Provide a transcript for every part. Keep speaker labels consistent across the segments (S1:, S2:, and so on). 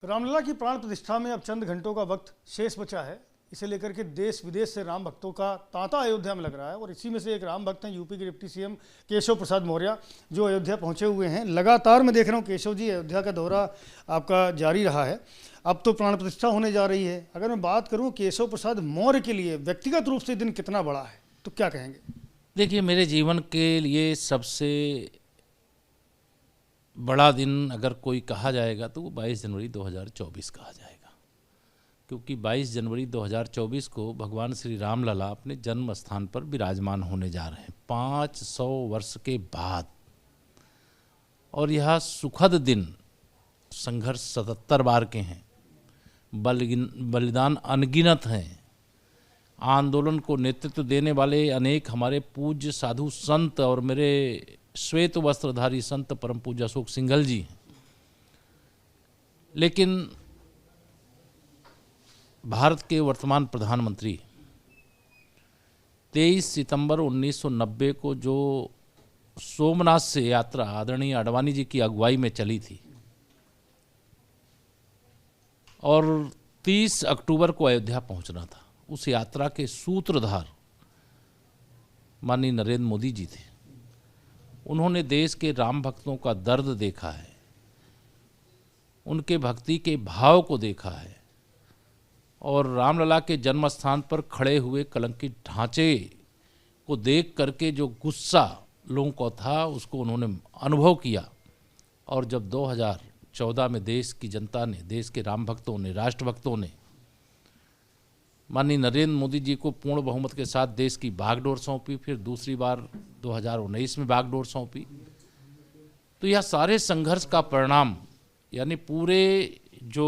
S1: रामलला की प्राण प्रतिष्ठा में अब चंद घंटों का वक्त शेष बचा है। इसे लेकर के देश विदेश से राम भक्तों का तांता अयोध्या में लग रहा है और इसी में से एक राम भक्त हैं यूपी के डिप्टी सीएम केशव प्रसाद मौर्य, जो अयोध्या पहुंचे हुए हैं। लगातार मैं देख रहा हूं केशव जी, अयोध्या का दौरा आपका जारी रहा है। अब तो प्राण प्रतिष्ठा होने जा रही है। अगर मैं बात करूं केशव प्रसाद मौर्य के लिए व्यक्तिगत रूप से दिन कितना बड़ा है, तो क्या कहेंगे?
S2: देखिए, मेरे जीवन के लिए सबसे बड़ा दिन अगर कोई कहा जाएगा तो वो 22 जनवरी 2024 कहा जाएगा, क्योंकि 22 जनवरी 2024 को भगवान श्री रामलला अपने जन्म स्थान पर विराजमान होने जा रहे हैं 500 वर्ष के बाद। और यह सुखद दिन, संघर्ष 77 बार के हैं, बलिदान अनगिनत हैं, आंदोलन को नेतृत्व देने वाले अनेक हमारे पूज्य साधु संत और मेरे श्वेत वस्त्रधारी संत परम पूज्य अशोक सिंघल जी हैं। लेकिन भारत के वर्तमान प्रधानमंत्री 23 सितंबर 1990 को जो सोमनाथ से यात्रा आदरणीय आडवाणी जी की अगुवाई में चली थी और 30 अक्टूबर को अयोध्या पहुंचना था, उस यात्रा के सूत्रधार माननीय नरेंद्र मोदी जी थे। उन्होंने देश के राम भक्तों का दर्द देखा है, उनके भक्ति के भाव को देखा है और रामलला के जन्म स्थान पर खड़े हुए कलंकित ढांचे को देख करके जो गुस्सा लोगों को था उसको उन्होंने अनुभव किया। और जब 2014 में देश की जनता ने, देश के राम भक्तों ने, राष्ट्र भक्तों ने माननीय नरेंद्र मोदी जी को पूर्ण बहुमत के साथ देश की बागडोर सौंपी, फिर दूसरी बार 2019 में बागडोर सौंपी, तो यह सारे संघर्ष का परिणाम, यानी पूरे जो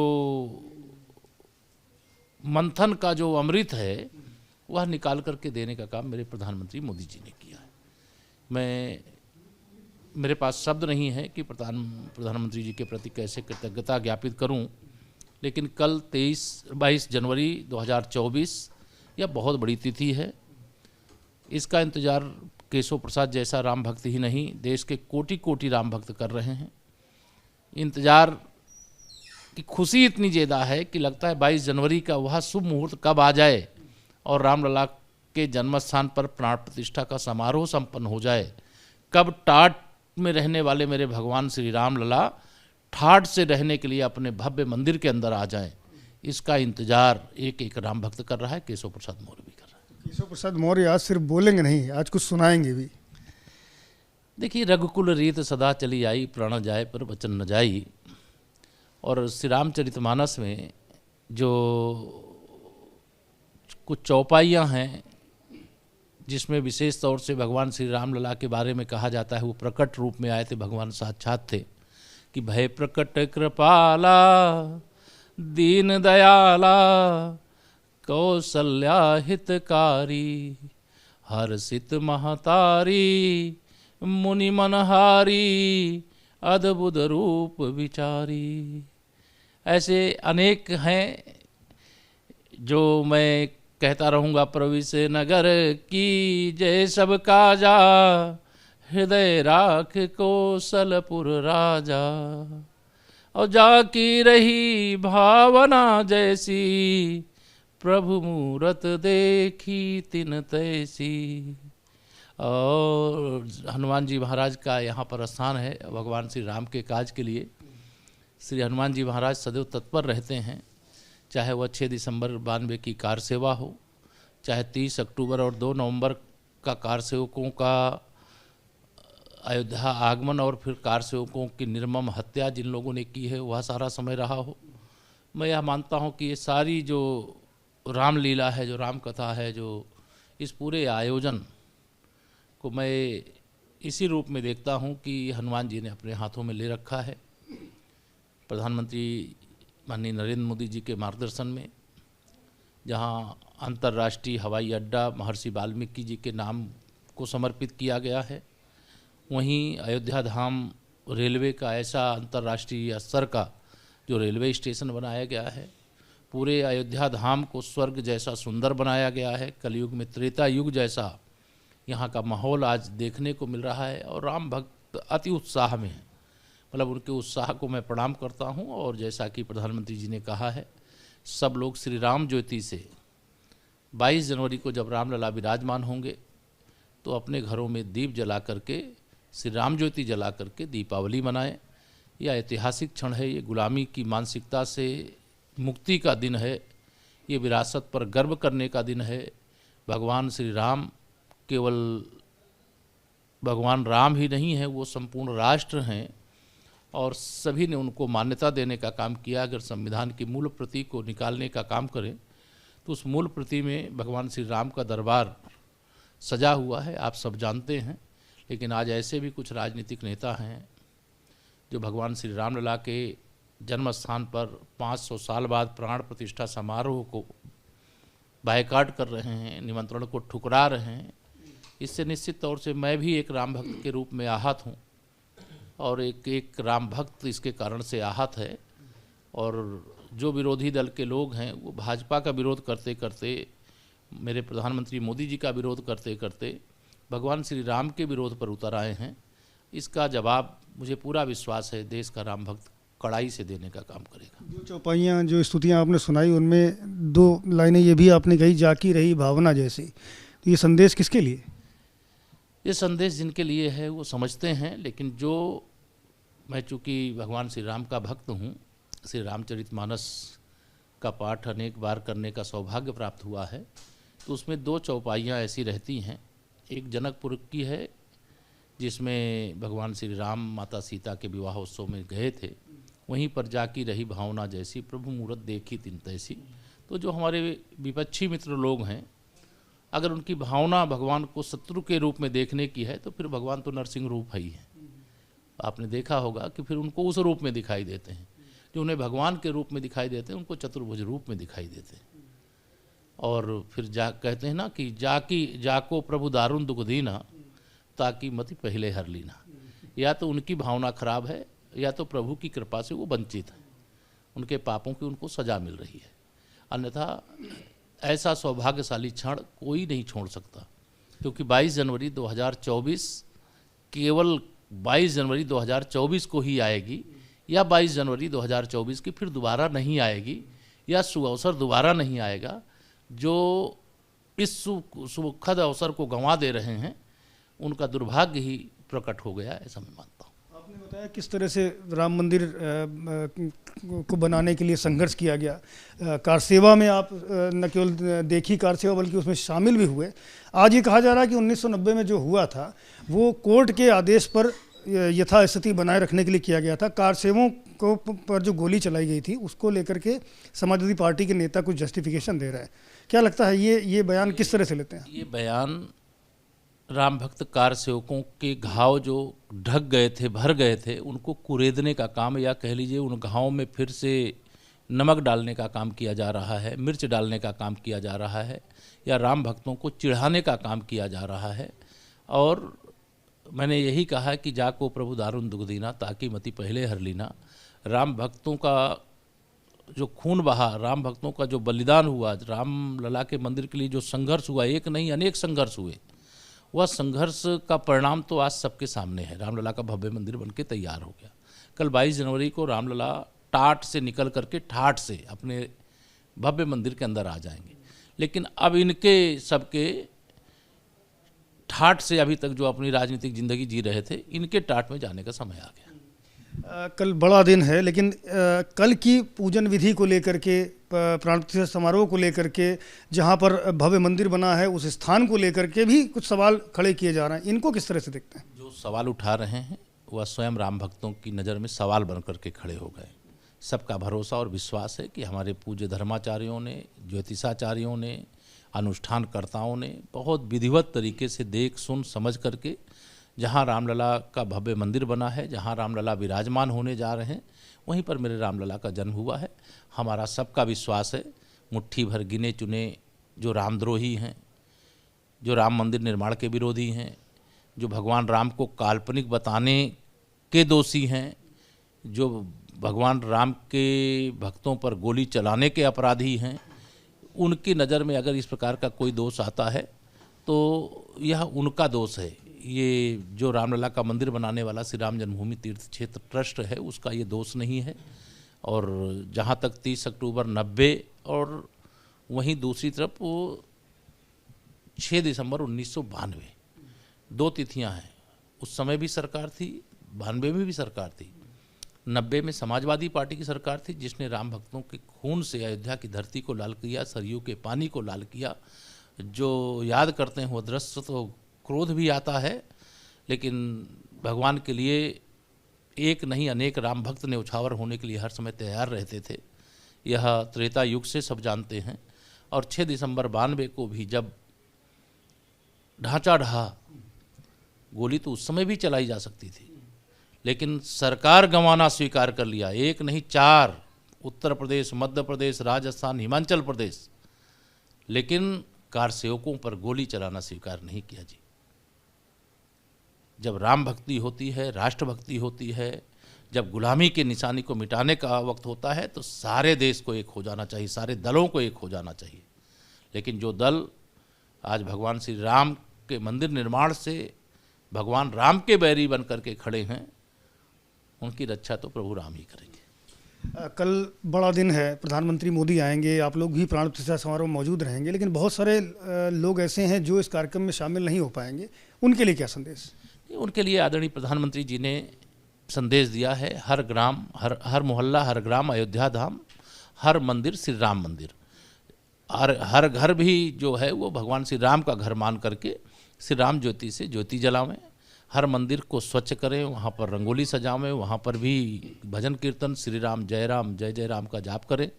S2: मंथन का जो अमृत है वह निकाल करके देने का काम मेरे प्रधानमंत्री मोदी जी ने किया है। मेरे पास शब्द नहीं है कि प्रधानमंत्री जी के प्रति कैसे कृतज्ञता ज्ञापित करूं, लेकिन कल 22 जनवरी 2024 यह बहुत बड़ी तिथि है। इसका इंतज़ार केशव प्रसाद जैसा राम भक्त ही नहीं, देश के कोटि कोटि राम भक्त कर रहे हैं। इंतज़ार की खुशी इतनी ज़्यादा है कि लगता है 22 जनवरी का वह शुभ मुहूर्त कब आ जाए और रामलला के जन्म स्थान पर प्राण प्रतिष्ठा का समारोह संपन्न हो जाए। कब टाट में रहने वाले मेरे भगवान श्री रामलला ठाठ से रहने के लिए अपने भव्य मंदिर के अंदर आ जाएं, इसका इंतजार एक एक राम भक्त कर रहा है, केशव प्रसाद मौर्य भी कर रहा है।
S1: केशव प्रसाद मौर्य आज सिर्फ बोलेंगे नहीं, आज कुछ सुनाएंगे भी।
S2: देखिए, रघुकुल रीत सदा चली आई, प्राण जाए पर वचन न जाई। और श्री रामचरितमानस में जो कुछ चौपाइयाँ हैं जिसमें विशेष तौर से भगवान श्री रामलला के बारे में कहा जाता है, वो प्रकट रूप में आए थे, भगवान साक्षात थे कि भय प्रकट कृपाला दीन दयाला कौशल्या हितकारी हर्षित महतारी मुनि मनहारी अद्भुत रूप विचारी। ऐसे अनेक हैं जो मैं कहता रहूँगा। प्रभु से नगर की जय सब काजा हृदय राख कौशलपुर राजा। और जाकी रही भावना जैसी प्रभु मूरत देखी तिन तैसी। और हनुमान जी महाराज का यहाँ पर स्थान है। भगवान श्री राम के काज के लिए श्री हनुमान जी महाराज सदैव तत्पर रहते हैं, चाहे वह 6 दिसंबर 92 की कार सेवा हो, चाहे 30 अक्टूबर और 2 नवंबर का कार सेवकों का अयोध्या आगमन और फिर कार सेवकों की निर्मम हत्या जिन लोगों ने की है वह सारा समय रहा हो। मैं यह मानता हूँ कि ये सारी जो रामलीला है, जो राम कथा है, जो इस पूरे आयोजन को मैं इसी रूप में देखता हूँ कि हनुमान जी ने अपने हाथों में ले रखा है। प्रधानमंत्री माननीय नरेंद्र मोदी जी के मार्गदर्शन में जहाँ अंतर्राष्ट्रीय हवाई अड्डा महर्षि वाल्मीकि जी के नाम को समर्पित किया गया है, वहीं अयोध्या धाम रेलवे का ऐसा अंतर्राष्ट्रीय स्तर का जो रेलवे स्टेशन बनाया गया है, पूरे अयोध्या धाम को स्वर्ग जैसा सुंदर बनाया गया है। कलयुग में त्रेता युग जैसा यहाँ का माहौल आज देखने को मिल रहा है और राम भक्त अति उत्साह में हैं। मतलब उनके उत्साह को मैं प्रणाम करता हूं। और जैसा कि प्रधानमंत्री जी ने कहा है, सब लोग श्री राम ज्योति से 22 जनवरी को जब रामलला विराजमान होंगे तो अपने घरों में दीप जला करके, श्री राम ज्योति जला करके दीपावली मनाएं। यह ऐतिहासिक क्षण है, ये गुलामी की मानसिकता से मुक्ति का दिन है, ये विरासत पर गर्व करने का दिन है। भगवान श्री राम केवल भगवान राम ही नहीं है, वो संपूर्ण राष्ट्र हैं और सभी ने उनको मान्यता देने का काम किया। अगर संविधान की मूल प्रति को निकालने का काम करें तो उस मूल प्रति में भगवान श्री राम का दरबार सजा हुआ है, आप सब जानते हैं। लेकिन आज ऐसे भी कुछ राजनीतिक नेता हैं जो भगवान श्री रामलला के जन्म स्थान पर 500 साल बाद प्राण प्रतिष्ठा समारोह को बायकाट कर रहे हैं, निमंत्रण को ठुकरा रहे हैं। इससे निश्चित तौर से मैं भी एक राम भक्त के रूप में आहत हूँ और एक राम भक्त इसके कारण से आहत है। और जो विरोधी दल के लोग हैं वो भाजपा का विरोध करते करते, मेरे प्रधानमंत्री मोदी जी का विरोध करते करते भगवान श्री राम के विरोध पर उतर आए हैं। इसका जवाब मुझे पूरा विश्वास है देश का राम भक्त कड़ाई से देने का काम करेगा।
S1: जो चौपाइयाँ, जो स्तुतियाँ आपने सुनाई, उनमें 2 लाइनें ये भी आपने कही, जाकी रही भावना जैसी। तो ये संदेश किसके लिए?
S2: ये संदेश जिनके लिए है वो समझते हैं, लेकिन जो मैं चूँकि भगवान श्री राम का भक्त हूँ, श्री रामचरितमानस का पाठ अनेक बार करने का सौभाग्य प्राप्त हुआ है, तो उसमें 2 चौपाइयाँ ऐसी रहती हैं। एक जनकपुर की है जिसमें भगवान श्री राम माता सीता के विवाह उत्सव में गए थे, वहीं पर जाकी रही भावना जैसी, प्रभु मूरत देखी तिन तैसी। तो जो हमारे विपक्षी मित्र लोग हैं, अगर उनकी भावना भगवान को शत्रु के रूप में देखने की है तो फिर भगवान तो नरसिंह रूप ही है। आपने देखा होगा कि फिर उनको उस रूप में दिखाई देते हैं, जो उन्हें भगवान के रूप में दिखाई देते हैं उनको चतुर्भुज रूप में दिखाई देते हैं। और फिर कहते हैं ना कि जाको प्रभु दारुण दुख दीना, ताकि मति पहले हर लीना। या तो उनकी भावना खराब है या तो प्रभु की कृपा से वो वंचित है, उनके पापों की उनको सजा मिल रही है। अन्यथा ऐसा सौभाग्यशाली क्षण कोई नहीं छोड़ सकता, क्योंकि 22 जनवरी 2024 केवल 22 जनवरी 2024 को ही आएगी, या 22 जनवरी 2024 की फिर दोबारा नहीं आएगी, या सुअवसर दोबारा नहीं आएगा। जो इस सुखद अवसर को गंवा दे रहे हैं उनका दुर्भाग्य ही प्रकट हो गया, ऐसा मैं मानता हूँ।
S1: आपने बताया किस तरह से राम मंदिर को बनाने के लिए संघर्ष किया गया। कार सेवा में आप न केवल देखी कार सेवा बल्कि उसमें शामिल भी हुए। आज ये कहा जा रहा है कि 1990 में जो हुआ था वो कोर्ट के आदेश पर यथास्थिति बनाए रखने के लिए किया गया था। कार सेवों को पर जो गोली चलाई गई थी उसको लेकर के समाजवादी पार्टी के नेता कुछ जस्टिफिकेशन दे रहा है। क्या लगता है ये बयान किस तरह से लेते हैं?
S2: ये बयान राम भक्त कार सेवकों के घाव जो ढक गए थे, भर गए थे, उनको कुरेदने का काम, या कह लीजिए उन घावों में फिर से नमक डालने का काम किया जा रहा है, मिर्च डालने का काम किया जा रहा है, या राम भक्तों को चिढ़ाने का काम किया जा रहा है। और मैंने यही कहा कि जाको प्रभु दारुण दुख दीना, ताकि मति पहले हर लीना। राम भक्तों का जो खून बहा, राम भक्तों का जो बलिदान हुआ, राम लला के मंदिर के लिए जो संघर्ष हुआ, एक नहीं अनेक संघर्ष हुए, वह संघर्ष का परिणाम तो आज सबके सामने है। रामलला का भव्य मंदिर बनके तैयार हो गया। कल 22 जनवरी को रामलला टाट से निकल करके ठाठ से अपने भव्य मंदिर के अंदर आ जाएंगे। लेकिन अब इनके सबके ठाठ से अभी तक जो अपनी राजनीतिक जिंदगी जी रहे थे, इनके टाट में जाने का समय आ गया।
S1: कल बड़ा दिन है, लेकिन कल की पूजन विधि को लेकर के, प्राण प्रतिष्ठा समारोह को लेकर के, जहां पर भव्य मंदिर बना है उस स्थान को लेकर के भी कुछ सवाल खड़े किए जा रहे हैं। इनको किस तरह से देखते हैं?
S2: जो सवाल उठा रहे हैं वह स्वयं राम भक्तों की नज़र में सवाल बन करके खड़े हो गए। सबका भरोसा और विश्वास है कि हमारे पूज्य धर्माचार्यों ने, ज्योतिषाचार्यों ने, अनुष्ठानकर्ताओं ने बहुत विधिवत तरीके से देख सुन समझ करके, जहाँ रामलला का भव्य मंदिर बना है, जहाँ रामलला विराजमान होने जा रहे हैं, वहीं पर मेरे रामलला का जन्म हुआ है। हमारा सबका विश्वास है, मुट्ठी भर गिने चुने जो रामद्रोही हैं, जो राम मंदिर निर्माण के विरोधी हैं, जो भगवान राम को काल्पनिक बताने के दोषी हैं, जो भगवान राम के भक्तों पर गोली चलाने के अपराधी हैं, उनकी नज़र में अगर इस प्रकार का कोई दोष आता है तो यह उनका दोष है। ये जो रामलला का मंदिर बनाने वाला श्री राम जन्मभूमि तीर्थ क्षेत्र ट्रस्ट है उसका ये दोष नहीं है। और जहाँ तक 30 अक्टूबर 90 और वहीं दूसरी तरफ वो 6 दिसंबर 1992 दो तिथियां हैं। उस समय भी सरकार थी, 92 में भी सरकार थी, 90 में समाजवादी पार्टी की सरकार थी जिसने राम भक्तों के खून से अयोध्या की धरती को लाल किया, सरयू के पानी को लाल किया। जो याद करते हैं वो दृश्य तो क्रोध भी आता है, लेकिन भगवान के लिए एक नहीं अनेक राम भक्त न्यौछावर होने के लिए हर समय तैयार रहते थे। यह त्रेता युग से सब जानते हैं। और 6 दिसंबर 92 को भी जब ढांचा ढहा, गोली तो उस समय भी चलाई जा सकती थी, लेकिन सरकार गंवाना स्वीकार कर लिया। एक नहीं 4, उत्तर प्रदेश, मध्य प्रदेश, राजस्थान, हिमाचल प्रदेश, लेकिन कार सेवकों पर गोली चलाना स्वीकार नहीं किया जी। जब राम भक्ति होती है, राष्ट्रभक्ति होती है, जब गुलामी के निशानी को मिटाने का वक्त होता है तो सारे देश को एक हो जाना चाहिए, सारे दलों को एक हो जाना चाहिए। लेकिन जो दल आज भगवान श्री राम के मंदिर निर्माण से भगवान राम के बैरी बन करके खड़े हैं, उनकी रक्षा तो प्रभु राम ही करेंगे।
S1: कल बड़ा दिन है, प्रधानमंत्री मोदी आएंगे, आप लोग भी प्राण प्रतिष्ठा समारोह में मौजूद रहेंगे, लेकिन बहुत सारे लोग ऐसे हैं जो इस कार्यक्रम में शामिल नहीं हो पाएंगे, उनके लिए क्या संदेश?
S2: उनके लिए आदरणीय प्रधानमंत्री जी ने संदेश दिया है, हर ग्राम, हर मोहल्ला, हर ग्राम अयोध्या धाम, हर मंदिर श्री राम मंदिर, और हर घर भी जो है वो भगवान श्री राम का घर मान करके श्री राम ज्योति से ज्योति जलावें। हर मंदिर को स्वच्छ करें, वहाँ पर रंगोली सजावें, वहाँ पर भी भजन कीर्तन श्री राम जय जय राम का जाप करें।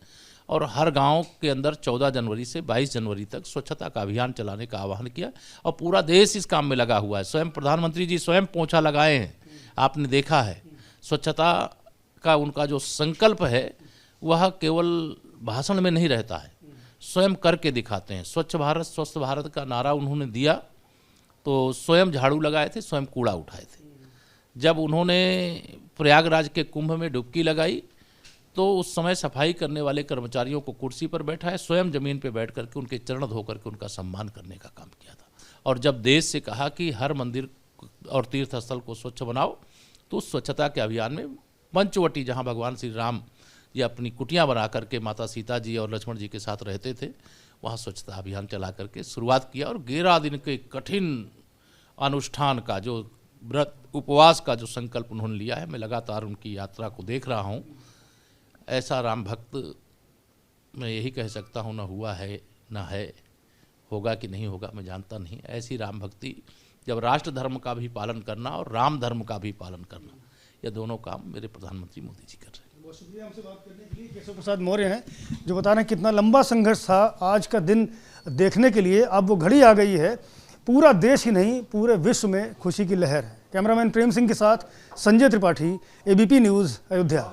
S2: और हर गांव के अंदर 14 जनवरी से 22 जनवरी तक स्वच्छता का अभियान चलाने का आह्वान किया। और पूरा देश इस काम में लगा हुआ है। स्वयं प्रधानमंत्री जी स्वयं पोंछा लगाए हैं, आपने देखा है। स्वच्छता का उनका जो संकल्प है वह केवल भाषण में नहीं रहता है, स्वयं करके दिखाते हैं। स्वच्छ भारत स्वस्थ भारत का नारा उन्होंने दिया तो स्वयं झाड़ू लगाए थे, स्वयं कूड़ा उठाए थे। जब उन्होंने प्रयागराज के कुंभ में डुबकी लगाई तो उस समय सफाई करने वाले कर्मचारियों को कुर्सी पर बैठाए, स्वयं जमीन पर बैठ करके उनके चरण धो करके उनका सम्मान करने का काम किया था। और जब देश से कहा कि हर मंदिर और तीर्थ स्थल को स्वच्छ बनाओ, तो उस स्वच्छता के अभियान में पंचवटी, जहाँ भगवान श्री राम ये अपनी कुटियाँ बना करके माता सीता जी और लक्ष्मण जी के साथ रहते थे, वहाँ स्वच्छता अभियान चला करके शुरुआत किया। और 11 दिन के कठिन अनुष्ठान का जो व्रत उपवास का जो संकल्प उन्होंने लिया है, मैं लगातार उनकी यात्रा को देख रहा हूँ। ऐसा राम भक्त मैं यही कह सकता हूँ, ना हुआ है ना है, होगा कि नहीं होगा मैं जानता नहीं। ऐसी राम भक्ति, जब राष्ट्र धर्म का भी पालन करना और राम धर्म का भी पालन करना, ये दोनों काम मेरे प्रधानमंत्री मोदी जी कर रहे हैं।
S1: बहुत शुक्रिया हमसे बात करने के लिए। केशव प्रसाद मौर्य हैं जो बता रहे हैं कितना लंबा संघर्ष था आज का दिन देखने के लिए। अब वो घड़ी आ गई है, पूरा देश ही नहीं पूरे विश्व में खुशी की लहर है। कैमरामैन प्रेम सिंह के साथ संजय त्रिपाठी, ABP न्यूज़, अयोध्या।